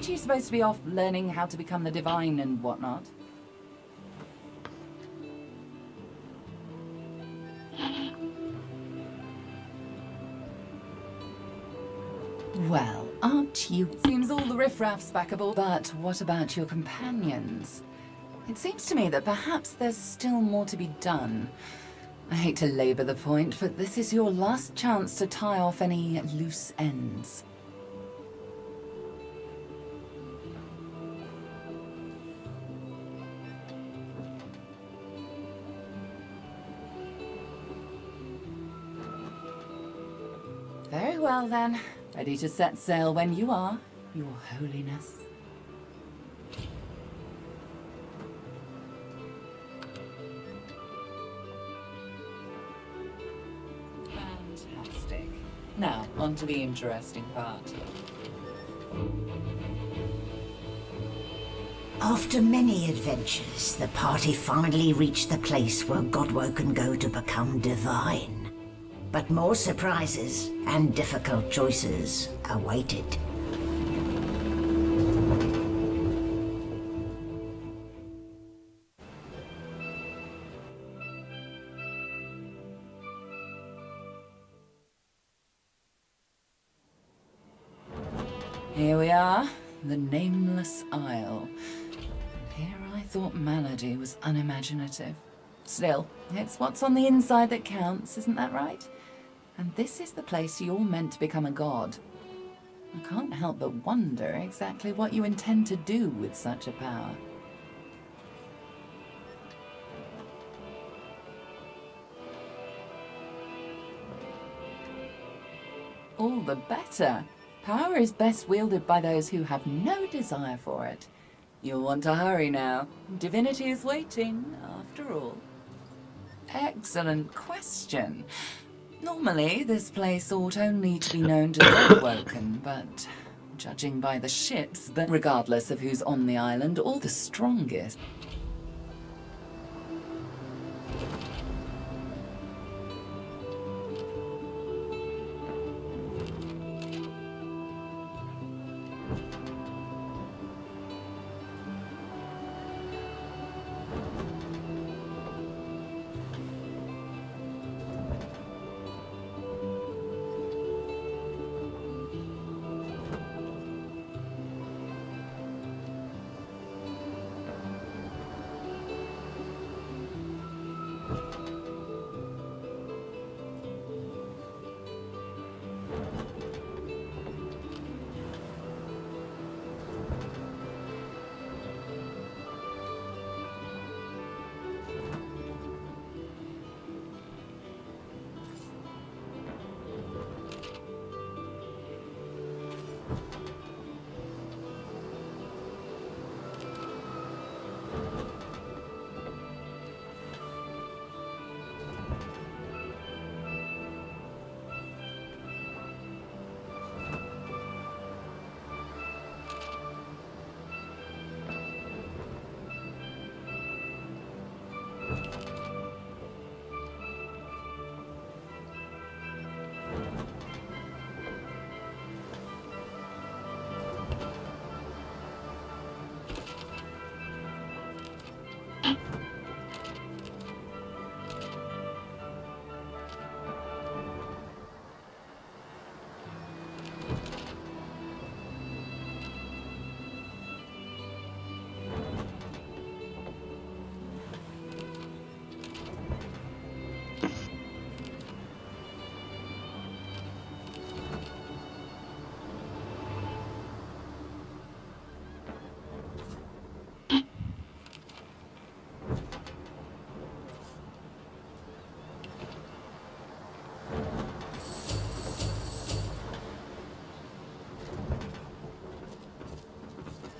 Aren't you supposed to be off learning how to become the divine and whatnot? Well, aren't you? Seems all the riffraff's backable. But what about your companions? It seems to me that perhaps there's still more to be done. I hate to labor the point, but this is your last chance to tie off any loose ends. Very well then. Ready to set sail when you are, Your Holiness. Fantastic. Now, on to the interesting part. After many adventures, the party finally reached the place where Godwo can go to become divine. But more surprises and difficult choices awaited. Here we are, the Nameless Isle. And here I thought Melody was unimaginative. Still, it's what's on the inside that counts, isn't that right? And this is the place you're meant to become a god. I can't help but wonder exactly what you intend to do with such a power. All the better. Power is best wielded by those who have no desire for it. You'll want to hurry now. Divinity is waiting, after all. Excellent question. Normally, this place ought only to be known to the Godwoken, but judging by the ships, but regardless of who's on the island, or the strongest.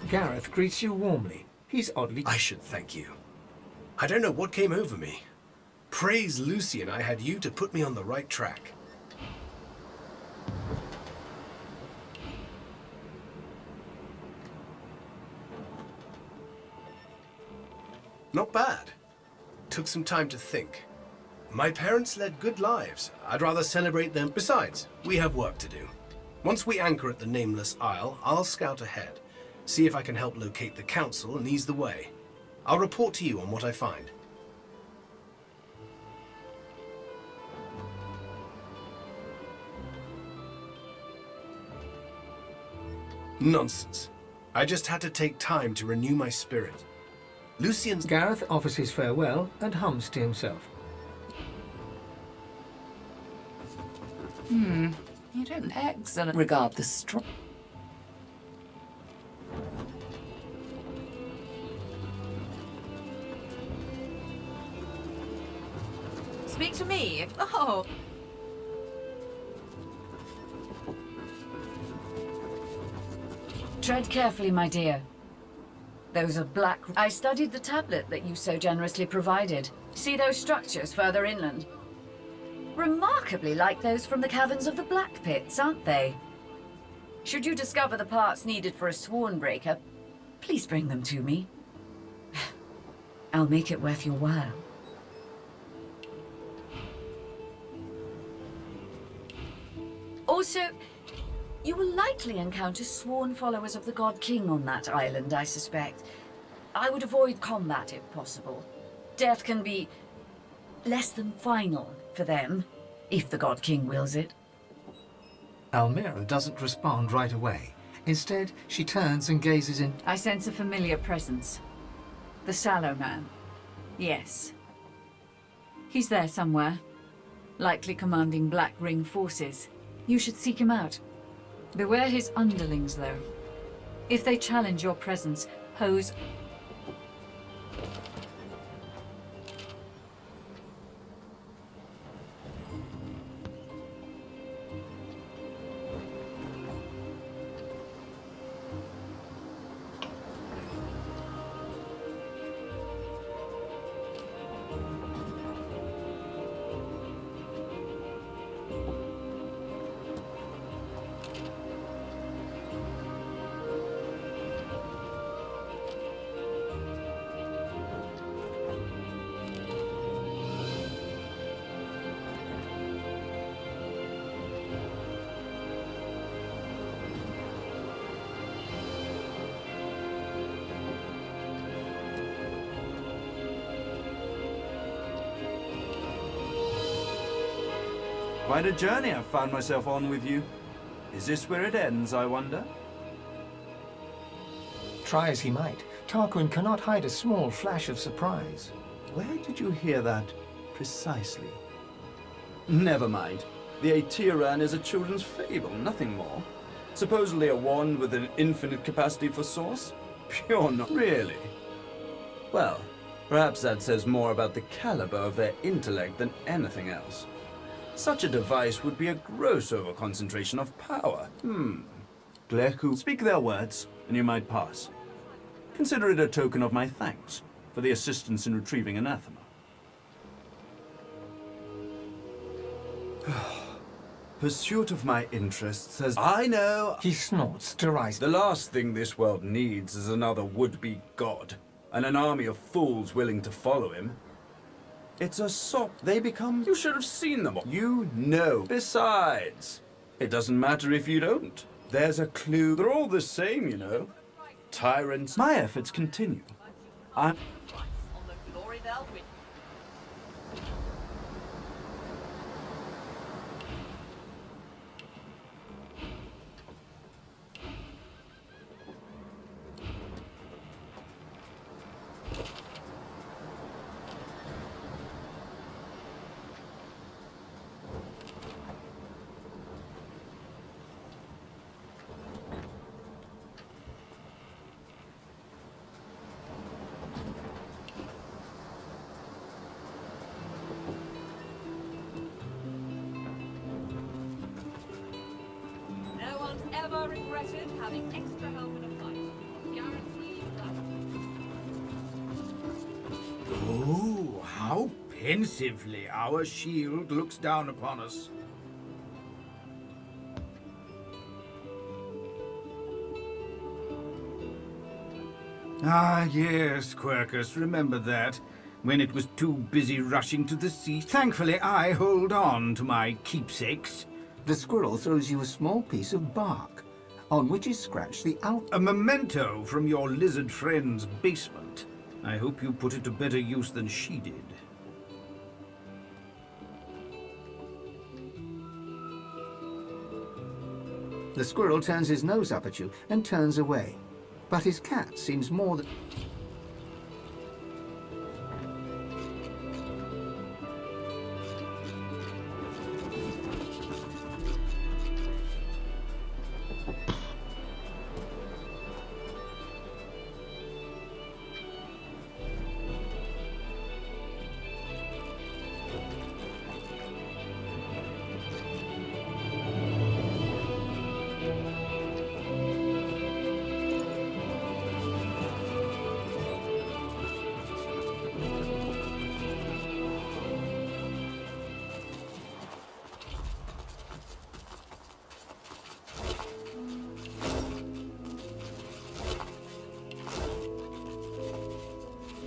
Gareth greets you warmly. He's oddly... I should thank you. I don't know what came over me. Praise Lucian, I had you to put me on the right track. Not bad. Took some time to think. My parents led good lives. I'd rather celebrate them. Besides, we have work to do. Once we anchor at the Nameless Isle, I'll scout ahead. see if I can help locate the council and ease the way. I'll report to you on what I find. Nonsense. I just had to take time to renew my spirit. Lucian's... Gareth offers his farewell and hums to himself. You don't excellent regard the strong. Speak to me if... Oh! Tread carefully, my dear. Those are black... I studied the tablet that you so generously provided. See those structures further inland? Remarkably like those from the caverns of the Black Pits, aren't they? Should you discover the parts needed for a sworn breaker, please bring them to me. I'll make it worth your while. Also, you will likely encounter sworn followers of the God King on that island, I suspect. I would avoid combat if possible. Death can be less than final for them, if the God King wills it. Almira doesn't respond right away. Instead, she turns and gazes in... I sense a familiar presence. The Sallow Man. Yes. He's there somewhere. Likely commanding Black Ring forces. You should seek him out. Beware his underlings, though. If they challenge your presence, pose... Quite a journey I've found myself on with you. Is this where it ends, I wonder? Try as he might, Tarquin cannot hide a small flash of surprise. Where did you hear that precisely? Never mind. The Aetiran is a children's fable, nothing more. Supposedly a wand with an infinite capacity for source? Pure not really. Well, perhaps that says more about the caliber of their intellect than anything else. Such a device would be a gross overconcentration of power. Glechu, speak their words, and you might pass. Consider it a token of my thanks for the assistance in retrieving anathema. Pursuit of my interests has... I know! He snorts derisively. The last thing this world needs is another would-be god, and an army of fools willing to follow him. It's a sop. They become... You should have seen them all. You know. Besides, it doesn't matter if you don't. There's a clue. They're all the same, you know. Tyrants. My efforts continue. I'm... On the glory bell with no one's ever regretted having extra help in a fight. Guarantee you that. Oh, how pensively our shield looks down upon us. Ah, yes, Quercus, remember that. When it was too busy rushing to the sea. Thankfully, I hold on to my keepsakes. The squirrel throws you a small piece of bark. on which is scratched the out. A memento from your lizard friend's basement. I hope you put it to better use than she did. The squirrel turns his nose up at you and turns away. But his cat seems more than...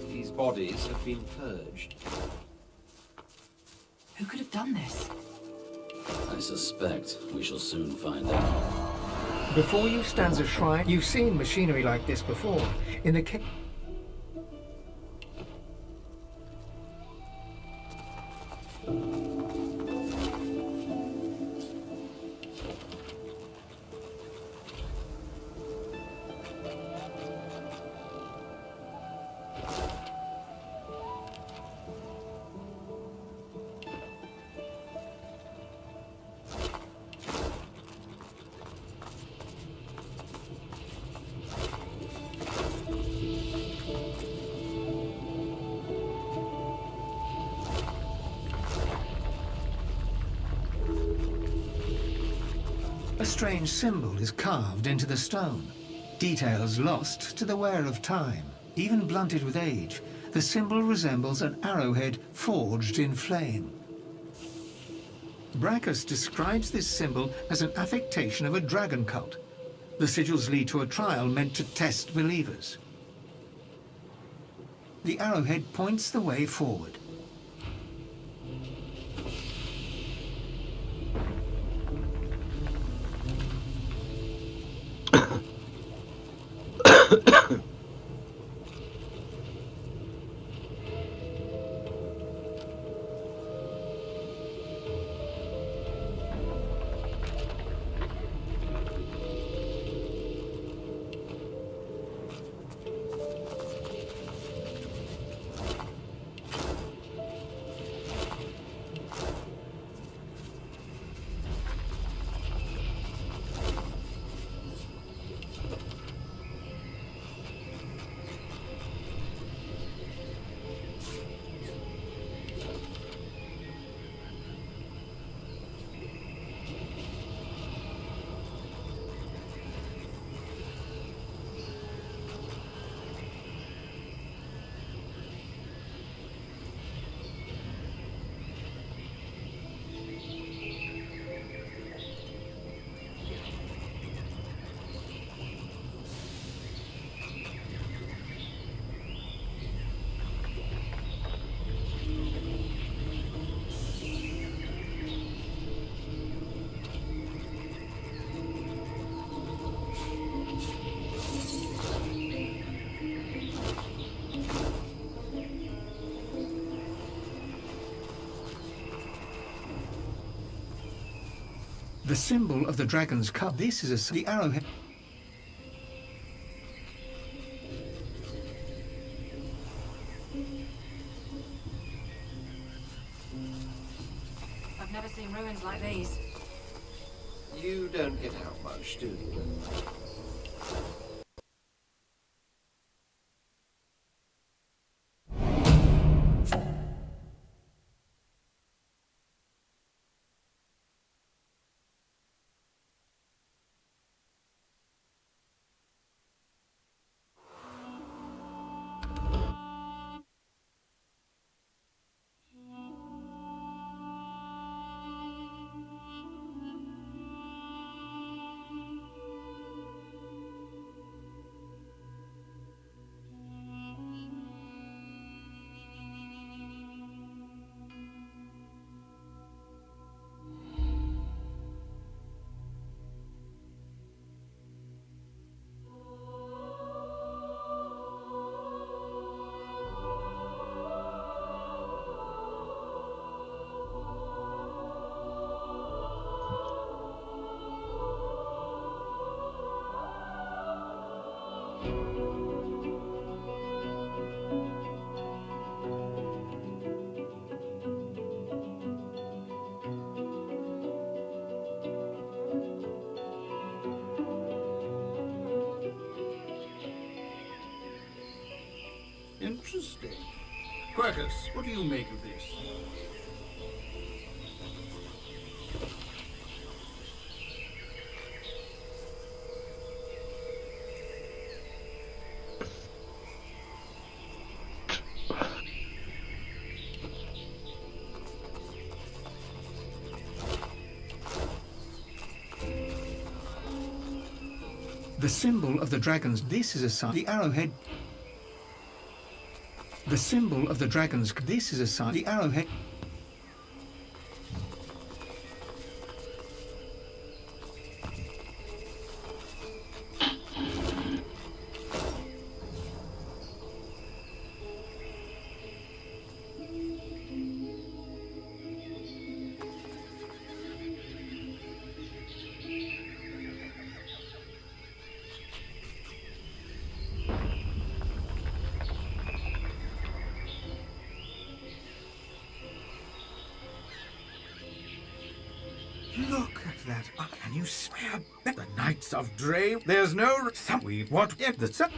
These bodies have been purged. Who could have done this? I suspect we shall soon find out. Before you stands a shrine. You've seen machinery like this before. In the cave. A strange symbol is carved into the stone. Details lost to the wear of time. Even blunted with age, the symbol resembles an arrowhead forged in flame. Brackus describes this symbol as an affectation of a dragon cult. The sigils lead to a trial meant to test believers. The arrowhead points the way forward. The symbol of the dragon's cup. This is the arrowhead. I've never seen ruins like these. You don't get out much, do you? Quercus, what do you make of this? The symbol of the dragons. This is a sign. The arrowhead. The symbol of the dragons. This is a sign. The arrowhead. Look at that. Can you swear? The Knights of Dre? There's no... What? The...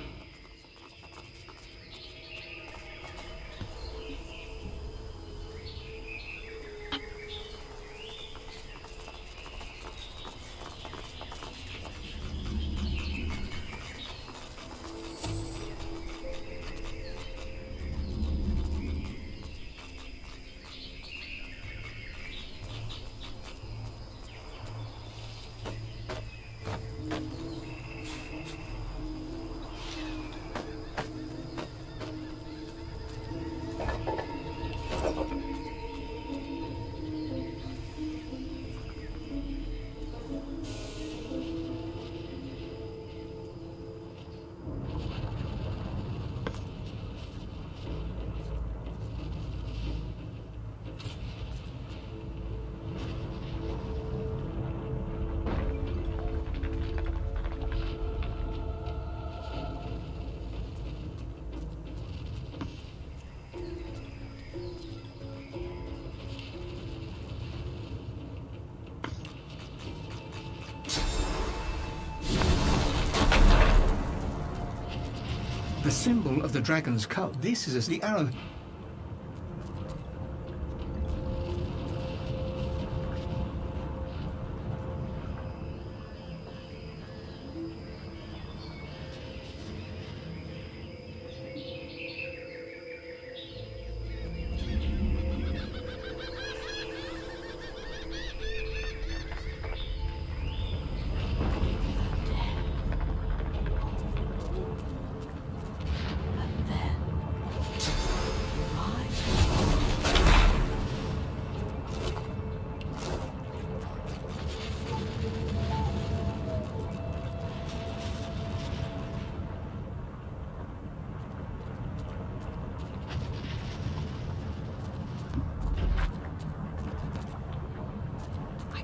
The symbol of the dragon's cup. This is the arrow.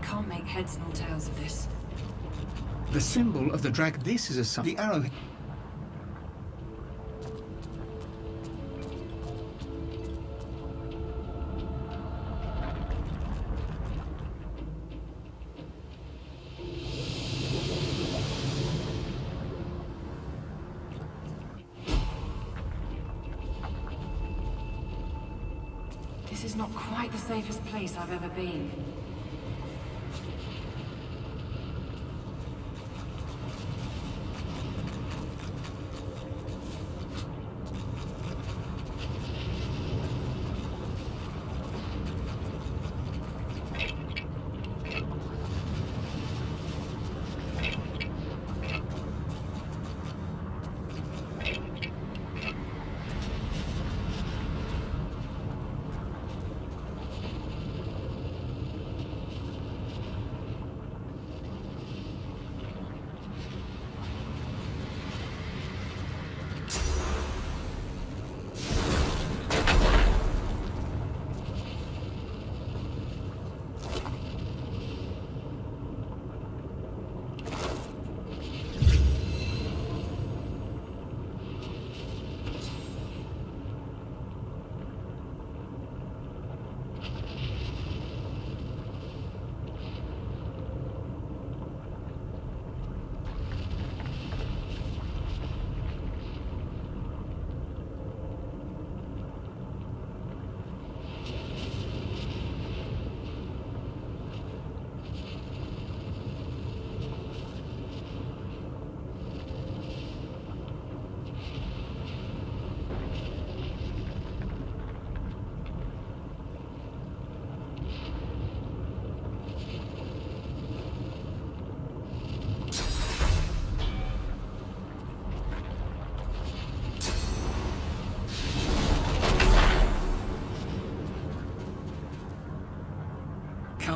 Can't make heads nor tails of this. The symbol of the dragon. This is a sign. The arrow. This is not quite the safest place I've ever been.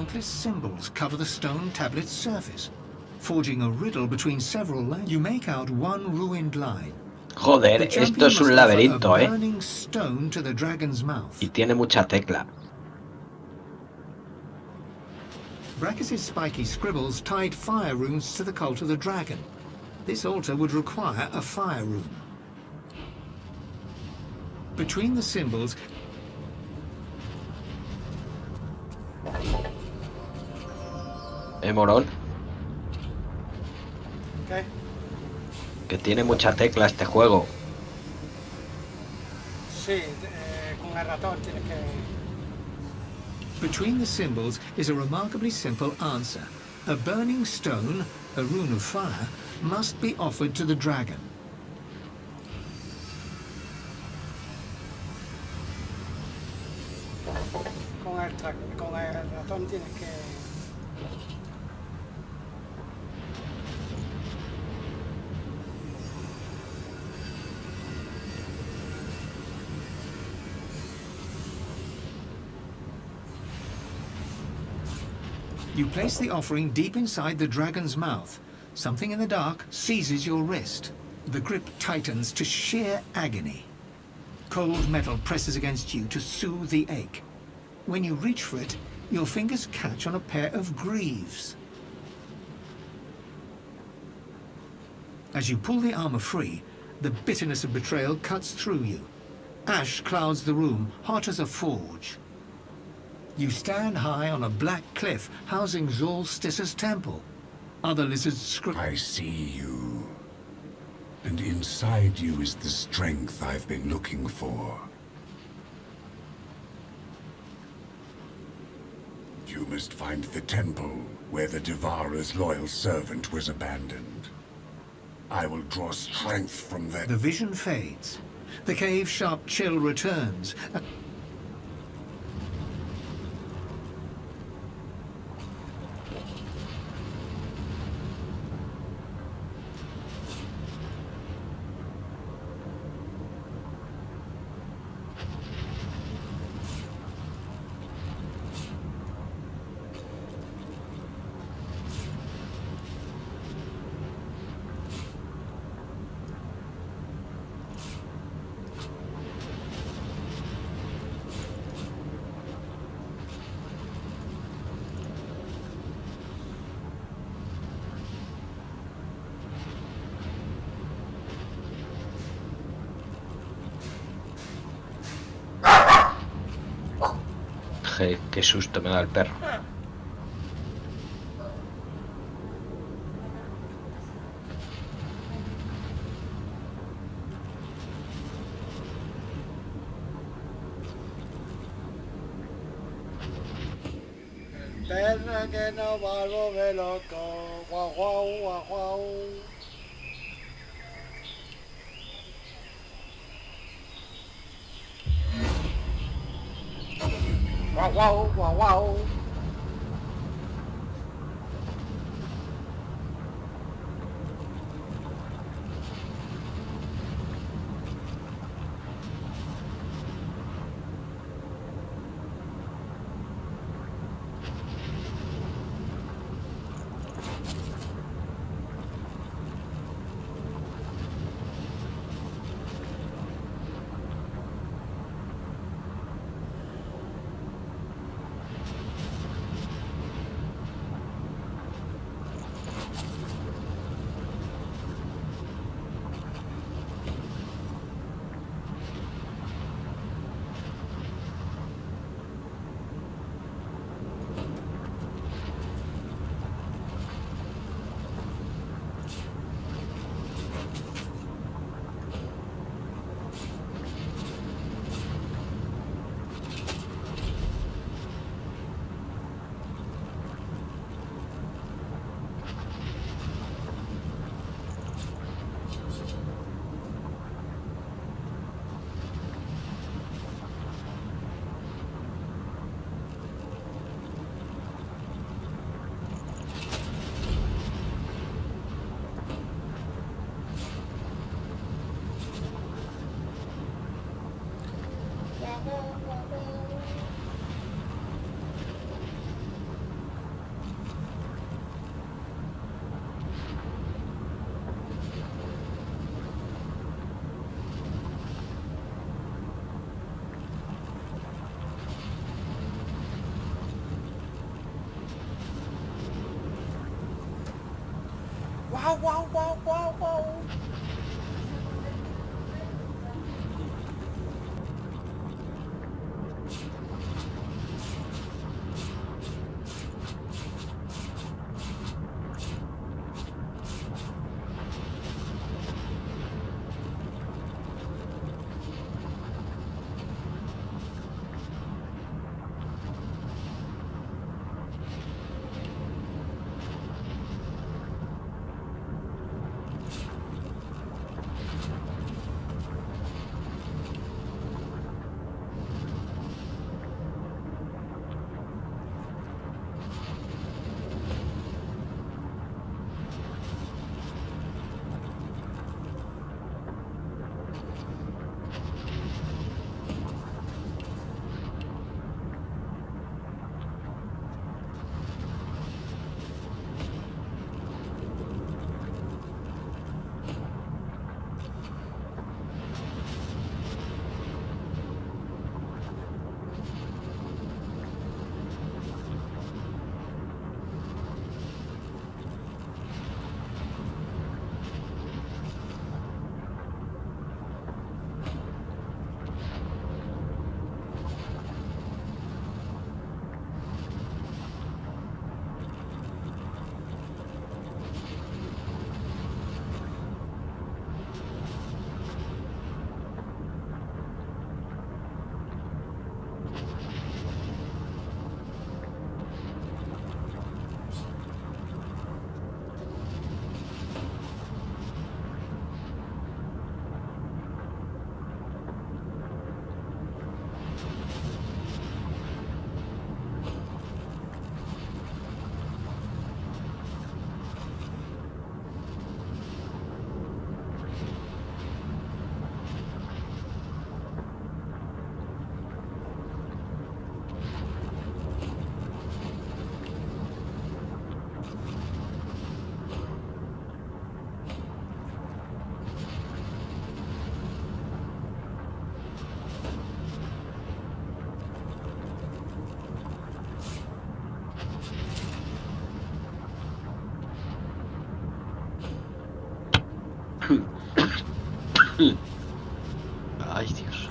countless symbols cover the stone tablet's surface. Forging a riddle between several lines, you make out one ruined line. Joder, esto es un laberinto, ¿eh? Burning stone to the dragon's mouth. Y tiene mucha tecla. Brachus's spiky scribbles tied fire runes to the cult of the dragon. This altar would require a fire rune. Between the symbols... Morón. ¿Qué? Que tiene mucha tecla este juego. Sí, con el ratón tienes que... Between the symbols is a remarkably simple answer. A burning stone, a rune of fire, must be offered to the dragon. Con el ratón tienes que... You place the offering deep inside the dragon's mouth. Something in the dark seizes your wrist. The grip tightens to sheer agony. Cold metal presses against you to soothe the ache. When you reach for it, your fingers catch on a pair of greaves. As you pull the armor free, the bitterness of betrayal cuts through you. Ash clouds the room, hot as a forge. You stand high on a black cliff housing Zolstis's temple. Other lizards I see you. And inside you is the strength I've been looking for. You must find the temple where the Devoureur's loyal servant was abandoned. I will draw strength from there. The vision fades. The cave's sharp chill returns. Qué susto me da el perro. Perra que no va a volver loco. Guau, guau, guau, guau. Guau, guau, guau, guau. Wow, wow, wow, wow, wow. Ay, Dios.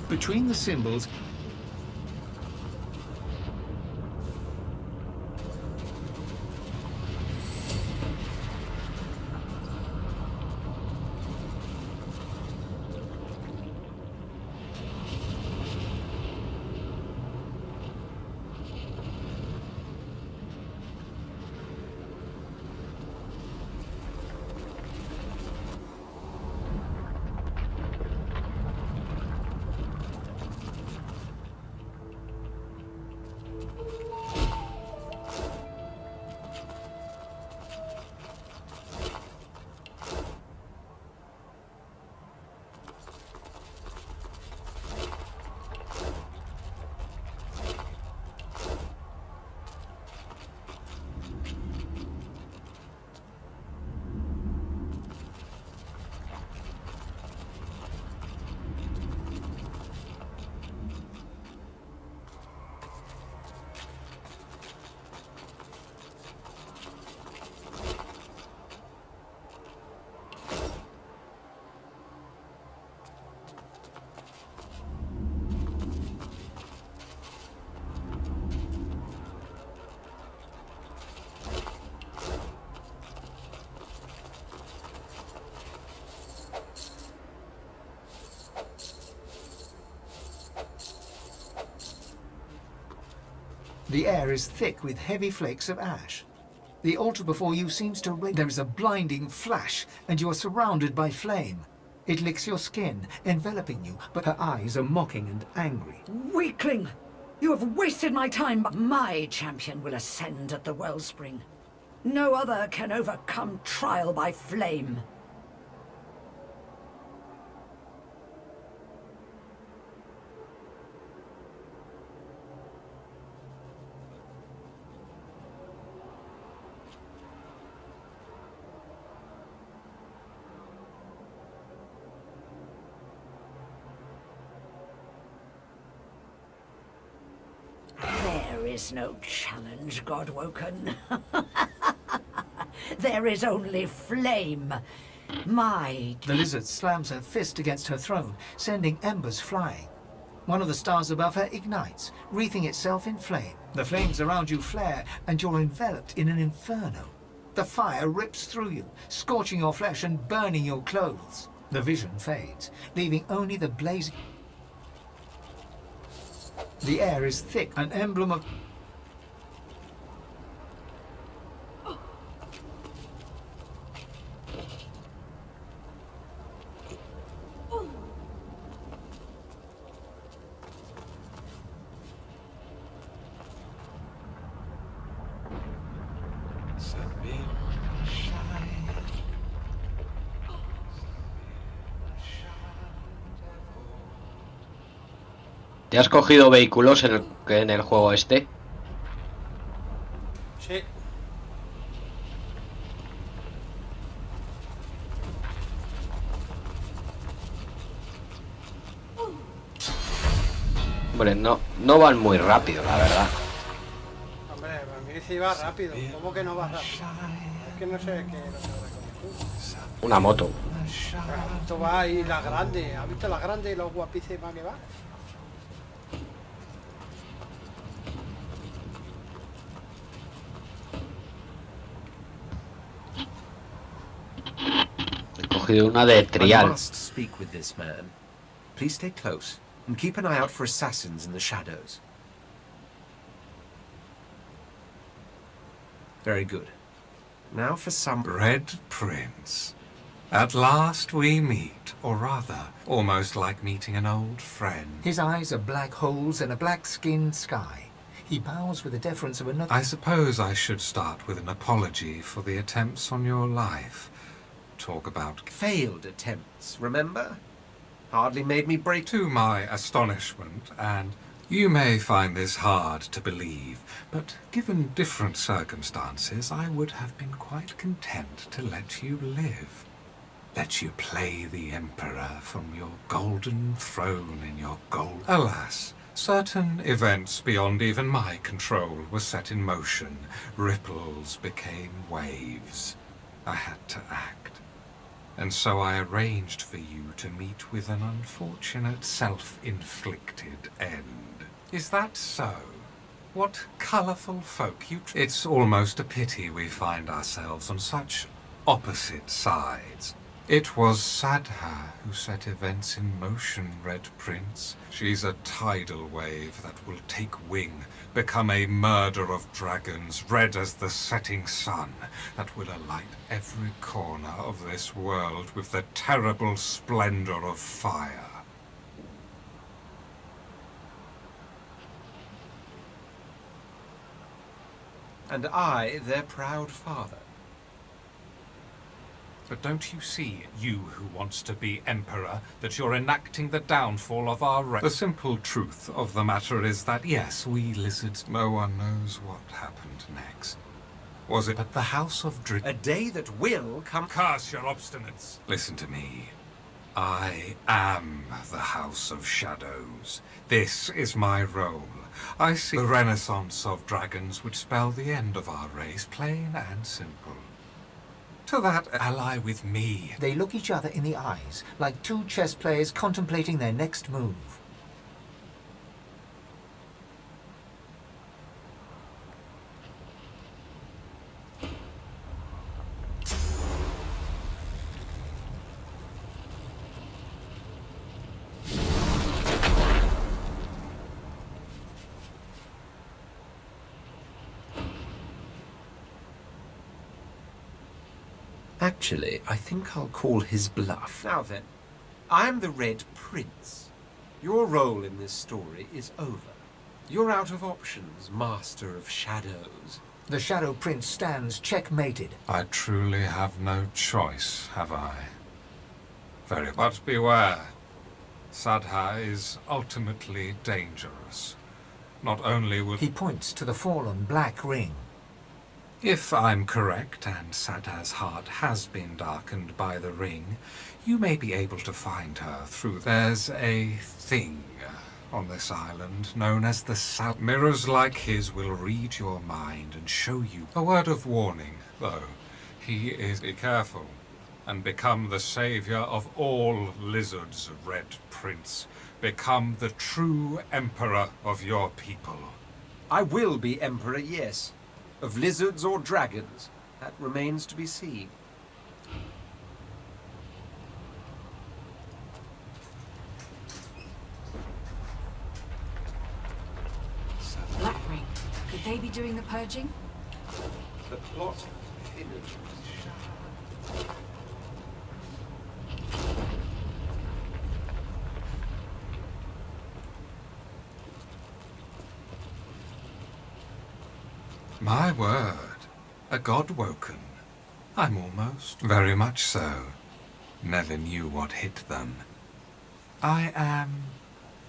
Between the symbols, the air is thick with heavy flakes of ash. The altar before you seems to ring. There is a blinding flash, and you are surrounded by flame. It licks your skin, enveloping you, but her eyes are mocking and angry. Weakling! You have wasted my time, but my champion will ascend at the wellspring. No other can overcome trial by flame. There is no challenge, Godwoken. There is only flame. The lizard slams her fist against her throne, sending embers flying. One of the stars above her ignites, wreathing itself in flame. The flames around you flare, and you're enveloped in an inferno. The fire rips through you, scorching your flesh and burning your clothes. The vision fades, leaving only the blazing... The air is thick, an emblem of... ¿Te has cogido vehículos en el juego este? Sí. Hombre, no van muy rápido, la verdad. Hombre, a mí sí va rápido. ¿Cómo que no va rápido? Es que no sé qué no se habrá con tú. Una moto. Esto va ahí la grande. ¿Has visto la grande y lo guapísima que va? He cogido una de trial. I must speak with this man. Please stay close and keep an eye out for assassins in the shadows. Very good. Now for some... Red Prince. At last we meet, or rather, almost like meeting an old friend. His eyes are black holes in a black-skinned sky. He bows with the deference of another... I suppose I should start with an apology for the attempts on your life. Talk about... Failed attempts, remember? Hardly made me break... To my astonishment, and you may find this hard to believe, but given different circumstances, I would have been quite content to let you live. Let you play the Emperor from your golden throne in your gold... Alas, certain events beyond even my control were set in motion. Ripples became waves. I had to act. And so I arranged for you to meet with an unfortunate self-inflicted end. Is that so? What colourful folk you... It's almost a pity we find ourselves on such opposite sides. It was Sadha who set events in motion, Red Prince. She's a tidal wave that will take wing, become a murder of dragons, red as the setting sun, that will alight every corner of this world with the terrible splendor of fire. And I, their proud father. But don't you see, you who wants to be emperor, that you're enacting the downfall of our race? The simple truth of the matter is that, yes, we lizards, no one knows what happened next. Was it at the House of A day that will come... Curse your obstinance! Listen to me. I am the House of Shadows. This is my role. I see the renaissance of dragons would spell the end of our race, plain and simple. To that, ally with me. They look each other in the eyes, like two chess players contemplating their next move. Actually, I think I'll call his bluff. Now then, I'm the Red Prince. Your role in this story is over. You're out of options, Master of Shadows. The Shadow Prince stands checkmated. I truly have no choice, have I? Very well. But beware. Sadha is ultimately dangerous. Not only will... He points to the fallen black ring. If I'm correct, and Sadha's heart has been darkened by the ring, you may be able to find her through... There's a thing on this island known as the Sad... Mirrors like his will read your mind and show you a word of warning, though. He is... Be careful, and become the savior of all lizards, Red Prince. Become the true emperor of your people. I will be emperor, yes. Of lizards or dragons, that remains to be seen. Black Ring. Could they be doing the purging? The plot hidden. My word, a god woken. I'm almost. Very much so. Never knew what hit them. I am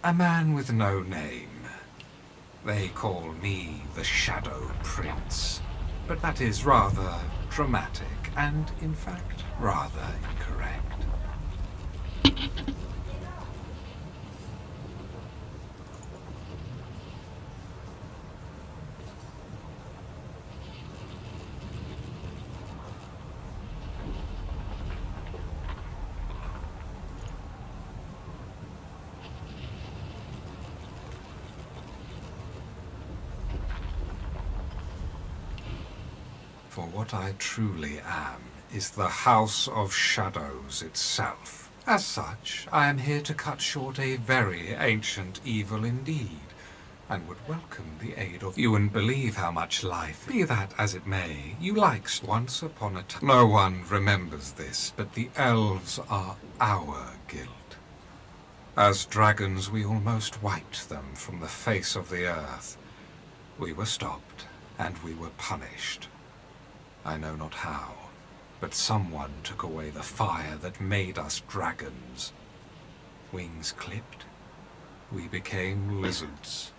a man with no name. They call me the Shadow Prince. But that is rather dramatic and, in fact, rather incorrect. For what I truly am is the House of Shadows itself. As such, I am here to cut short a very ancient evil indeed, and would welcome the aid of you and believe how much life, be that as it may, you liked once upon a time. No one remembers this, but the elves are our guild. As dragons, we almost wiped them from the face of the earth. We were stopped, and we were punished. I know not how, but someone took away the fire that made us dragons. Wings clipped, we became lizards.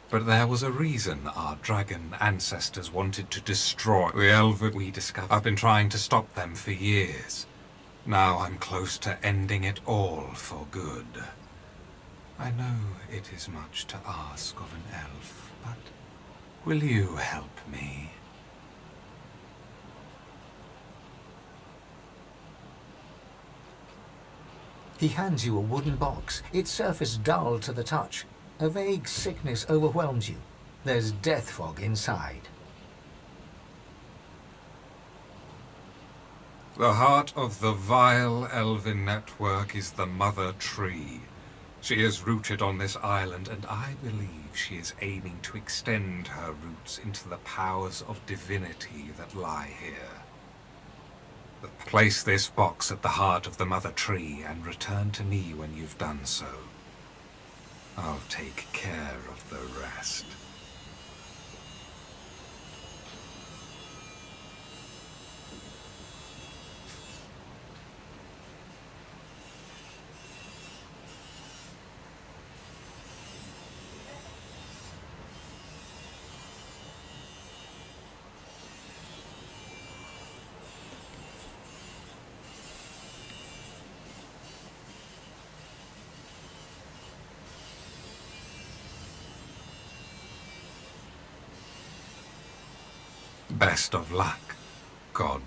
But there was a reason our dragon ancestors wanted to destroy the elven we discovered. I've been trying to stop them for years. Now I'm close to ending it all for good. I know it is much to ask of an elf, but will you help me? He hands you a wooden box, its surface dull to the touch. A vague sickness overwhelms you. There's death fog inside. The heart of the vile elven network is the Mother Tree. She is rooted on this island, and I believe she is aiming to extend her roots into the powers of divinity that lie here. Place this box at the heart of the Mother Tree and return to me when you've done so. I'll take care of the rest. Best of luck, God.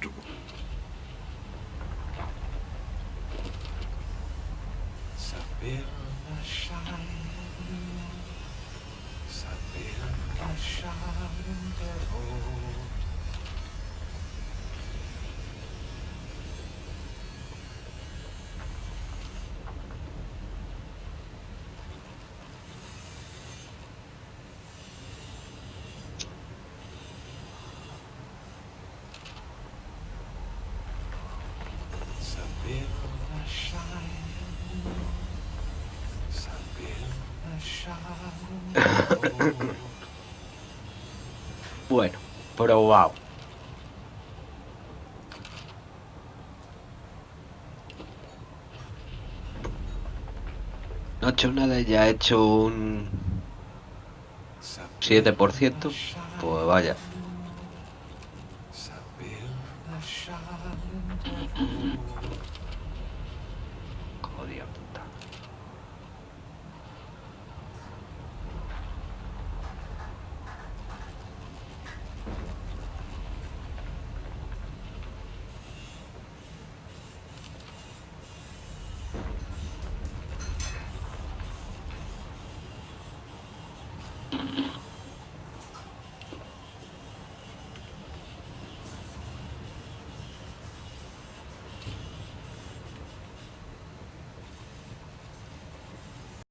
Bueno, probado. No he hecho nada, ya he hecho un 7%. Pues vaya. Jodida puta.